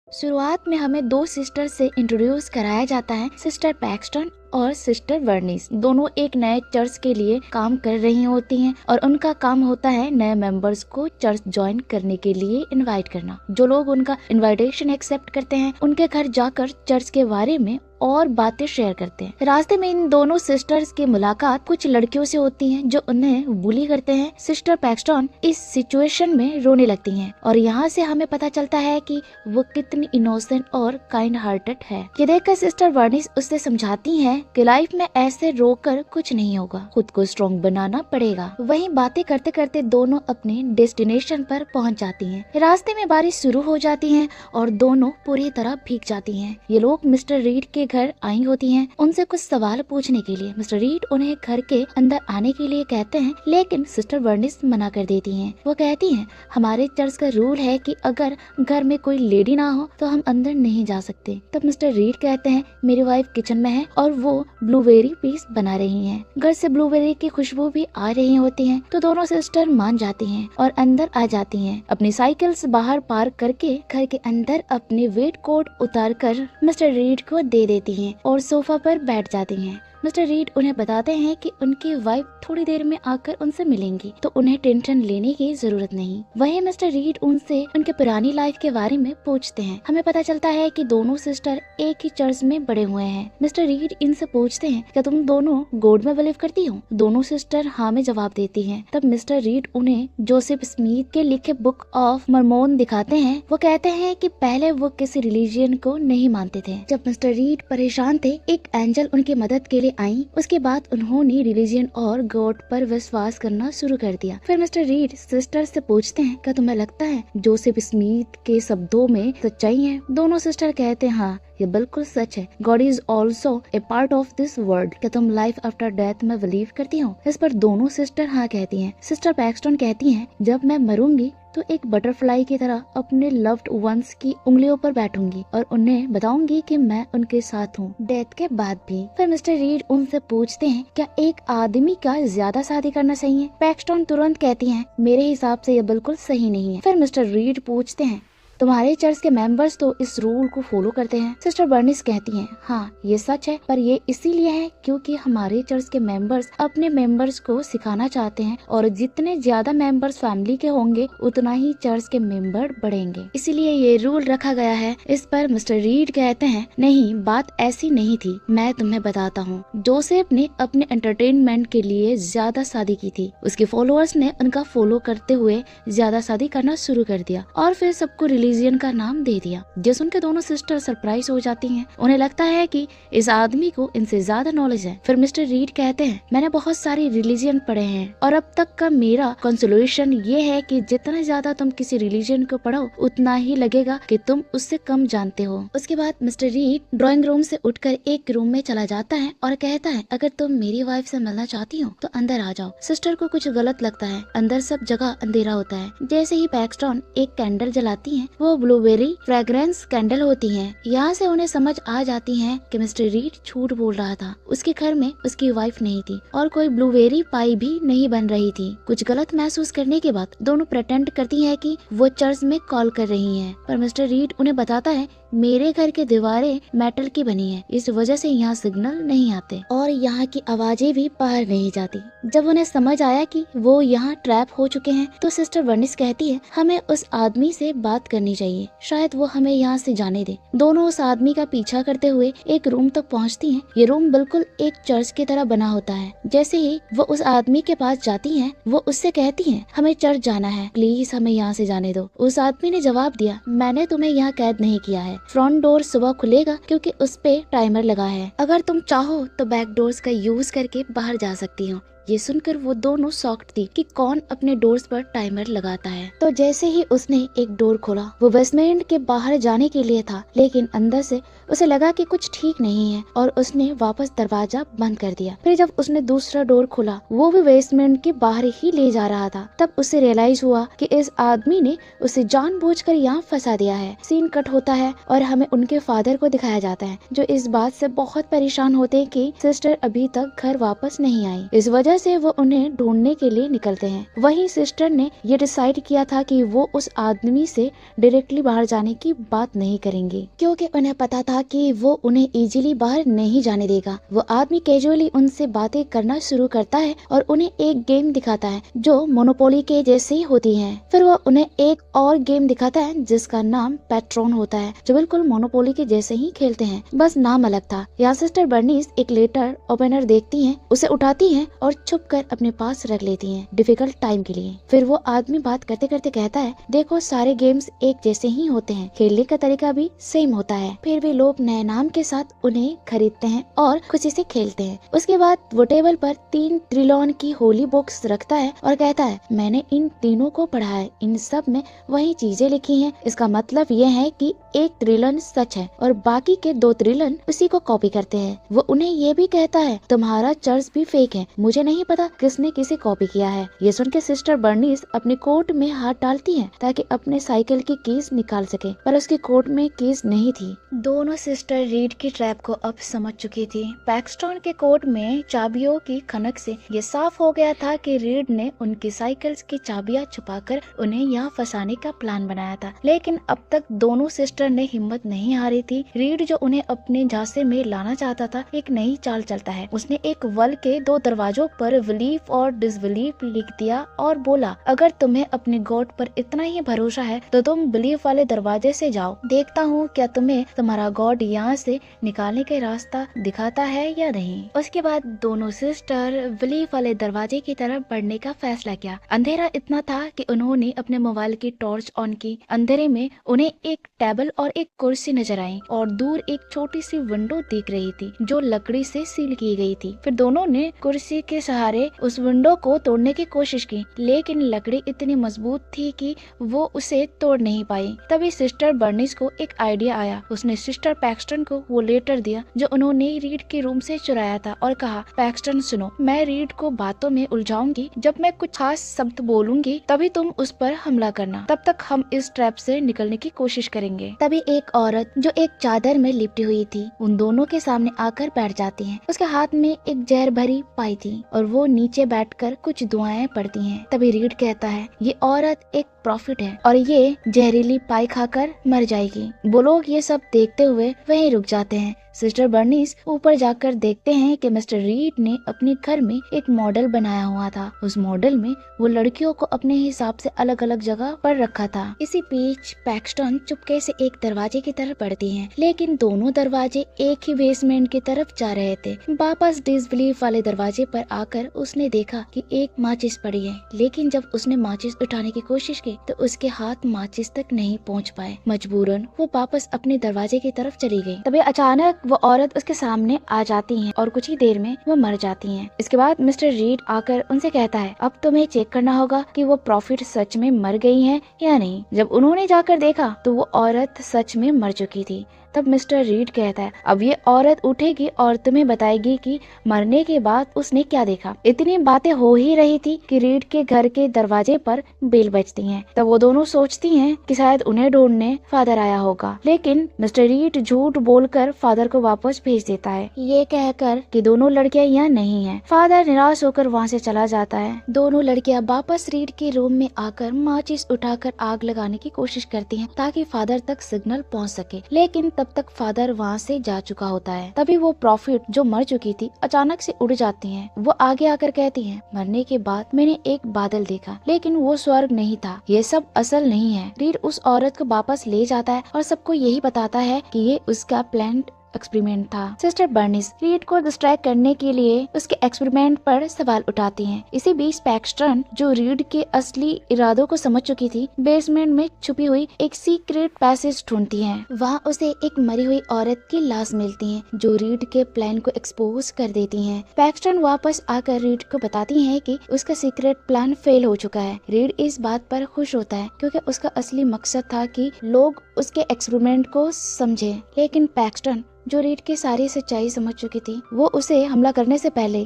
शुरुआत में हमें दो सिस्टर से इंट्रोड्यूस कराया जाता है, सिस्टर पैक्सटन और सिस्टर वर्निस। दोनों एक नए चर्च के लिए काम कर रही होती हैं और उनका काम होता है नए मेंबर्स को चर्च ज्वाइन करने के लिए इनवाइट करना। जो लोग उनका इनविटेशन एक्सेप्ट करते हैं उनके घर जाकर चर्च के बारे में और बातें शेयर करते हैं। रास्ते में इन दोनों सिस्टर्स की मुलाकात कुछ लड़कियों से होती है जो उन्हें बुली करते हैं। सिस्टर पैक्सटन इस सिचुएशन में रोने लगती हैं और यहाँ से हमें पता चलता है कि वो कितनी इनोसेंट और काइंड हार्टेड है। ये देखकर सिस्टर वर्निस उससे समझाती हैं कि लाइफ में ऐसे रोकर कुछ नहीं होगा, खुद को स्ट्रॉन्ग बनाना पड़ेगा। वहीं बातें करते करते दोनों अपने डेस्टिनेशन पर पहुंच जाती हैं। रास्ते में बारिश शुरू हो जाती है और दोनों पूरी तरह भीग जाती हैं। ये लोग मिस्टर रीड के घर आई होती हैं उनसे कुछ सवाल पूछने के लिए। मिस्टर रीड उन्हें घर के अंदर आने के लिए कहते हैं, लेकिन सिस्टर वर्निस मना कर देती हैं। वो कहती हैं, हमारे चर्च का रूल है कि अगर घर में कोई लेडी ना हो तो हम अंदर नहीं जा सकते। तब मिस्टर रीड कहते हैं, मेरी वाइफ किचन में है और वो ब्लूबेरी पीस बना रही हैं। घर से ब्लूबेरी की खुशबू भी आ रही होती है। तो दोनों सिस्टर मान जाती हैं और अंदर आ जाती हैं। अपनी साइकिल्स बाहर पार्क करके घर के अंदर अपने वेट कोट उतार कर मिस्टर रीड को दे देती हैं और सोफा पर बैठ जाती हैं। मिस्टर रीड उन्हें बताते हैं कि उनकी वाइफ थोड़ी देर में आकर उनसे मिलेंगी, तो उन्हें टेंशन लेने की जरूरत नहीं। वहीं मिस्टर रीड उनसे उनके पुरानी लाइफ के बारे में पूछते हैं। हमें पता चलता है कि दोनों सिस्टर एक ही चर्च में बड़े हुए हैं। मिस्टर रीड इनसे पूछते हैं, क्या तुम दोनों गॉड में बिलीव करती हो? दोनों सिस्टर हाँ में जवाब देती हैं। तब मिस्टर रीड उन्हें जोसेफ स्मिथ के लिखे बुक ऑफ मॉर्मन दिखाते हैं। वो कहते हैं कि पहले वो किसी रिलीजन को नहीं मानते थे। जब मिस्टर रीड परेशान थे, एक एंजल उनकी मदद के लिए आई। उसके बाद उन्होंने रिलीजन और गॉड पर विश्वास करना शुरू कर दिया। फिर मिस्टर रीड सिस्टर से पूछते हैं, क्या तुम्हें लगता है जोसेफ स्मिथ के शब्दों में सच्चाई है? दोनों सिस्टर कहते हैं, हाँ ये बिल्कुल सच है। God is also a part of this world. क्या तुम लाइफ आफ्टर डेथ में बिलीव करती हो? इस पर दोनों सिस्टर हाँ कहती हैं। सिस्टर पैक्सटन कहती हैं, जब मैं मरूंगी तो एक बटरफ्लाई की तरह अपने लव्ड वंस की उंगलियों पर बैठूंगी और उन्हें बताऊंगी कि मैं उनके साथ हूँ डेथ के बाद भी। फिर मिस्टर रीड उनसे पूछते हैं, क्या एक आदमी का ज्यादा शादी करना सही है? पैक्सटन तुरंत कहती हैं, मेरे हिसाब से ये बिल्कुल सही नहीं है। फिर मिस्टर रीड पूछते हैं, तुम्हारे चर्च के मेंबर्स तो इस रूल को फॉलो करते हैं? सिस्टर बर्निस कहती हैं, हाँ ये सच है, पर ये इसीलिए है क्योंकि हमारे चर्च के मेंबर्स अपने मेंबर्स को सिखाना चाहते हैं और जितने ज्यादा मेंबर्स फैमिली के होंगे उतना ही चर्च के मेंबर बढ़ेंगे, इसीलिए ये रूल रखा गया है। इस पर मिस्टर रीड कहते हैं, नहीं बात ऐसी नहीं थी, मैं तुम्हें बताता हूँ। जोसेफ ने अपने एंटरटेनमेंट के लिए ज्यादा शादी की थी। उसके फॉलोअर्स ने उनका फॉलो करते हुए ज्यादा शादी करना शुरू कर दिया और फिर सबको रिलीजन का नाम दे दिया। जो सुनकर दोनों सिस्टर सरप्राइज हो जाती हैं। उन्हें लगता है कि इस आदमी को इनसे ज्यादा नॉलेज है। फिर मिस्टर रीड कहते हैं, मैंने बहुत सारी रिलीजन पढ़े हैं और अब तक का मेरा कंसोलेशन ये है कि जितना ज्यादा तुम किसी रिलीजन को पढ़ो उतना ही लगेगा कि तुम उससे कम जानते हो। उसके बाद मिस्टर रीड ड्राइंग रूम से उठकर एक रूम में चला जाता है और कहता है, अगर तुम मेरी वाइफ से मिलना चाहती हो तो अंदर आ जाओ। सिस्टर को कुछ गलत लगता है। अंदर सब जगह अंधेरा होता है। जैसे ही पैक्सटन एक कैंडल जलाती है, वो ब्लूबेरी फ्रेग्रेंस कैंडल होती है। यहाँ से उन्हें समझ आ जाती है कि मिस्टर रीड झूठ बोल रहा था। उसके घर में उसकी वाइफ नहीं थी और कोई ब्लूबेरी पाई भी नहीं बन रही थी। कुछ गलत महसूस करने के बाद दोनों प्रेटेंड करती है कि वो चर्च में कॉल कर रही हैं, पर मिस्टर रीड उन्हें बताता है, मेरे घर की दीवारें मेटल की बनी है, इस वजह से यहाँ सिग्नल नहीं आते और यहाँ की आवाजें भी बाहर नहीं जाती। जब उन्हें समझ आया कि वो यहाँ ट्रैप हो चुके हैं तो सिस्टर वर्निस कहती है, हमें उस आदमी से बात करनी चाहिए, शायद वो हमें यहाँ से जाने दे। दोनों उस आदमी का पीछा करते हुए एक रूम तक पहुँचती हैं। ये रूम बिल्कुल एक चर्च की तरह बना होता है। जैसे ही वो उस आदमी के पास जाती हैं, वो उससे कहती हैं, हमें चर्च जाना है, प्लीज हमें यहाँ से जाने दो। उस आदमी ने जवाब दिया, मैंने तुम्हें यहाँ कैद नहीं किया है। फ्रंट डोर सुबह खुलेगा क्योंकि उस पे टाइमर लगा है। अगर तुम चाहो तो बैक डोर्स का यूज करके बाहर जा सकती हो। ये सुनकर वो दोनों शॉक्ड थी कि कौन अपने डोर्स पर टाइमर लगाता है। तो जैसे ही उसने एक डोर खोला, वो बेसमेंट के बाहर जाने के लिए था, लेकिन अंदर से उसे लगा कि कुछ ठीक नहीं है और उसने वापस दरवाजा बंद कर दिया। फिर जब उसने दूसरा डोर खोला, वो भी बेसमेंट के बाहर ही ले जा रहा था। तब उसे रियलाइज हुआ कि इस आदमी ने उसे जानबूझकर यहाँ फंसा दिया है। सीन कट होता है और हमें उनके फादर को दिखाया जाता है, जो इस बात से बहुत परेशान होते हैं कि सिस्टर अभी तक घर वापस नहीं आई। इस वजह उधर से वो उन्हें ढूंढने के लिए निकलते हैं। वहीं सिस्टर ने ये डिसाइड किया था कि वो उस आदमी से डायरेक्टली बाहर जाने की बात नहीं करेंगे, क्योंकि उन्हें पता था कि वो उन्हें इजीली बाहर नहीं जाने देगा। वो आदमी कैजुअली उनसे बातें करना शुरू करता है और उन्हें एक गेम दिखाता है जो मोनोपोली के जैसे ही होती है। फिर वो उन्हें एक और गेम दिखाता है जिसका नाम पैट्रॉन होता है, जो बिल्कुल मोनोपोली के जैसे ही खेलते हैं, बस नाम अलग था। यहाँ सिस्टर बर्नीस एक लेटर ओपनर देखती हैं, उसे उठाती हैं और छुप कर अपने पास रख लेती हैं डिफिकल्ट टाइम के लिए। फिर वो आदमी बात करते करते कहता है, देखो सारे गेम्स एक जैसे ही होते हैं, खेलने का तरीका भी सेम होता है, फिर भी लोग नए नाम के साथ उन्हें खरीदते हैं और खुशी से खेलते हैं। उसके बाद वो टेबल पर 3 ट्रिलियन की होली बुक्स रखता है और कहता है, मैंने इन तीनों को पढ़ा है, इन सब में वही चीजें लिखी हैं। इसका मतलब ये है कि 1 ट्रिलियन सच है और बाकी के 2 ट्रिलियन उसी को कॉपी करते हैं। वो उन्हें ये भी कहता है, तुम्हारा चर्च भी फेक है, मुझे नहीं पता किसने किसे कॉपी किया है। ये सुन के सिस्टर बर्नीस अपने कोट में हाथ डालती है ताकि अपने साइकिल की कीज निकाल सके, पर उसके कोट में कीज नहीं थी। दोनों सिस्टर रीड की ट्रैप को अब समझ चुकी थी। पैक्सटन के कोट में चाबियों की खनक से ये साफ हो गया था कि रीड ने उनकी साइकिल्स की चाबियां छुपाकर उन्हें यहाँ फंसाने का प्लान बनाया था। लेकिन अब तक दोनों सिस्टर ने हिम्मत नहीं हारी थी। रीड जो उन्हें अपने झांसे में लाना चाहता था, एक नई चाल चलता है। उसने एक वल के 2 दरवाजों पर बिलीव और डिसबिलीव लिख दिया और बोला, अगर तुम्हें अपने गॉड पर इतना ही भरोसा है तो तुम बिलीव वाले दरवाजे से जाओ, देखता हूँ क्या तुम्हें तुम्हारा गॉड यहाँ से निकालने का रास्ता दिखाता है या नहीं। उसके बाद दोनों सिस्टर बिलीव वाले दरवाजे की तरफ बढ़ने का फैसला किया। अंधेरा इतना था कि उन्होंने अपने मोबाइल की टॉर्च ऑन की। अंधेरे में उन्हें एक टेबल और एक कुर्सी नजर आई और दूर एक छोटी सी विंडो दिख रही थी जो लकड़ी से सील की गई थी। फिर दोनों ने कुर्सी के सहारे उस विंडो को तोड़ने की कोशिश की, लेकिन लकड़ी इतनी मजबूत थी कि वो उसे तोड़ नहीं पाई। तभी सिस्टर बर्नीस को एक आइडिया आया। उसने सिस्टर पैक्सटन को वो लेटर दिया जो उन्होंने रीड के रूम से चुराया था और कहा, पैक्सटन सुनो, मैं रीड को बातों में उलझाऊंगी, जब मैं कुछ खास शब्द बोलूंगी तभी तुम उस पर हमला करना, तब तक हम इस ट्रैप से निकलने की कोशिश करेंगे। तभी एक औरत जो एक चादर में लिपटी हुई थी उन दोनों के सामने आकर बैठ जाती है। उसके हाथ में एक जहर भरी पाई थी और वो नीचे बैठकर कुछ दुआएं पढ़ती हैं। तभी रीड कहता है, ये औरत एक प्रॉफिट है और ये जहरीली पाई खाकर मर जाएगी। वो लोग ये सब देखते हुए वहीं रुक जाते हैं। सिस्टर बर्नीस ऊपर जाकर देखते हैं कि मिस्टर रीड ने अपने घर में एक मॉडल बनाया हुआ था। उस मॉडल में वो लड़कियों को अपने हिसाब से अलग अलग जगह पर रखा था। इसी बीच पैक्सटन चुपके से एक दरवाजे की तरफ बढ़ती है, लेकिन दोनों दरवाजे एक ही बेसमेंट की तरफ जा रहे थे। वापस डिसबिलीव वाले दरवाजे पर आकर उसने देखा कि एक माचिस पड़ी है, लेकिन जब उसने माचिस उठाने की कोशिश की तो उसके हाथ माचिस तक नहीं पहुँच पाए। मजबूरन वो वापस अपने दरवाजे की तरफ चली गई। तभी अचानक वो औरत उसके सामने आ जाती है और कुछ ही देर में वो मर जाती है। इसके बाद मिस्टर रीड आकर उनसे कहता है, अब तुम्हें चेक करना होगा कि वो प्रॉफिट सच में मर गई है या नहीं। जब उन्होंने जाकर देखा तो वो औरत सच में मर चुकी थी। तब मिस्टर रीड कहता है, अब ये औरत उठेगी और तुम्हें बताएगी कि मरने के बाद उसने क्या देखा। इतनी बातें हो ही रही थी कि रीड के घर के दरवाजे पर बेल बजती है। तब वो दोनों सोचती हैं कि शायद उन्हें ढूंढने फादर आया होगा, लेकिन मिस्टर रीड झूठ बोलकर फादर को वापस भेज देता है, ये कहकर कि दोनों लड़कियां यहाँ नहीं हैं। फादर निराश होकर वहाँ से चला जाता है। दोनों लड़कियां वापस रीड के रूम में आकर माचिस उठाकर आग लगाने की कोशिश करती हैं ताकि फादर तक सिग्नल पहुँच सके, लेकिन तब तक फादर वहाँ से जा चुका होता है। तभी वो प्रॉफिट जो मर चुकी थी अचानक से उड़ जाती हैं। वो आगे आकर कहती हैं, मरने के बाद मैंने एक बादल देखा, लेकिन वो स्वर्ग नहीं था, ये सब असल नहीं है। रीड उस औरत को वापस ले जाता है और सबको यही बताता है कि ये उसका प्लान एक्सपेरिमेंट था। सिस्टर बर्नीस रीड को डिस्ट्रैक्ट करने के लिए उसके एक्सपेरिमेंट पर सवाल उठाती हैं। इसी बीच पैक्सटन जो रीड के असली इरादों को समझ चुकी थी, बेसमेंट में छुपी हुई एक सीक्रेट पैसेज ढूंढती है। वहाँ उसे एक मरी हुई औरत की लाश मिलती है जो रीड के प्लान को एक्सपोज कर देती है। पैक्सटन वापस आकर रीड को बताती है कि उसका सीक्रेट प्लान फेल हो चुका है। रीड इस बात पर खुश होता है क्योंकि उसका असली मकसद था कि लोग उसके एक्सपेरिमेंट को समझे, लेकिन पैक्सटन जो रीड की सारी सच्चाई समझ चुकी थी, वो उसे हमला करने से पहले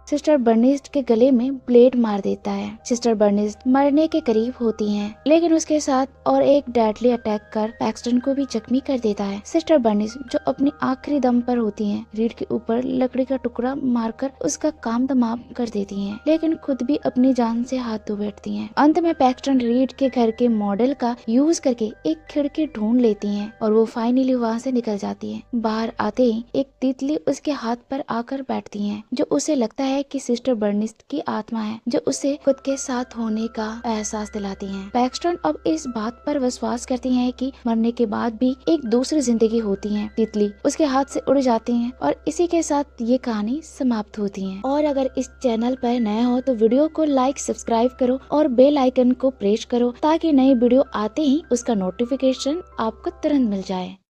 सिस्टर बर्निस्ट के गले में ब्लेड मार देता है। सिस्टर बर्निस्ट मरने के करीब होती हैं, लेकिन उसके साथ और एक डेडली अटैक कर पैक्सटन को भी जख्मी कर देता है। सिस्टर बर्निस्ट जो अपनी आखिरी दम पर होती हैं, रीड के ऊपर लकड़ी का टुकड़ा मारकर उसका काम तमाम कर देती हैं, लेकिन खुद भी अपनी जान से हाथ धो बैठती हैं। अंत में पैक्सटन रीड के घर के मॉडल का यूज करके एक खिड़की ढूंढ लेती हैं और वो फाइनली वहाँ से निकल जाती है। बाहर आते ही एक तितली उसके हाथ पर आकर बैठती है, जो उसे लगता है कि सिस्टर बर्निस्ट की आत्मा है, जो उसे खुद के साथ होने का एहसास दिलाती है। पैक्सटन अब इस बात पर विश्वास करती है कि मरने के बाद भी एक दूसरी जिंदगी होती है। तितली उसके हाथ से उड़ जाती है और इसी के साथ ये कहानी समाप्त होती है। और अगर इस चैनल पर नया हो तो वीडियो को लाइक सब्सक्राइब करो और बेल आइकन को प्रेस करो, ताकि नई वीडियो आते ही उसका नोटिफिकेशन आपको तुरंत मिल जाए।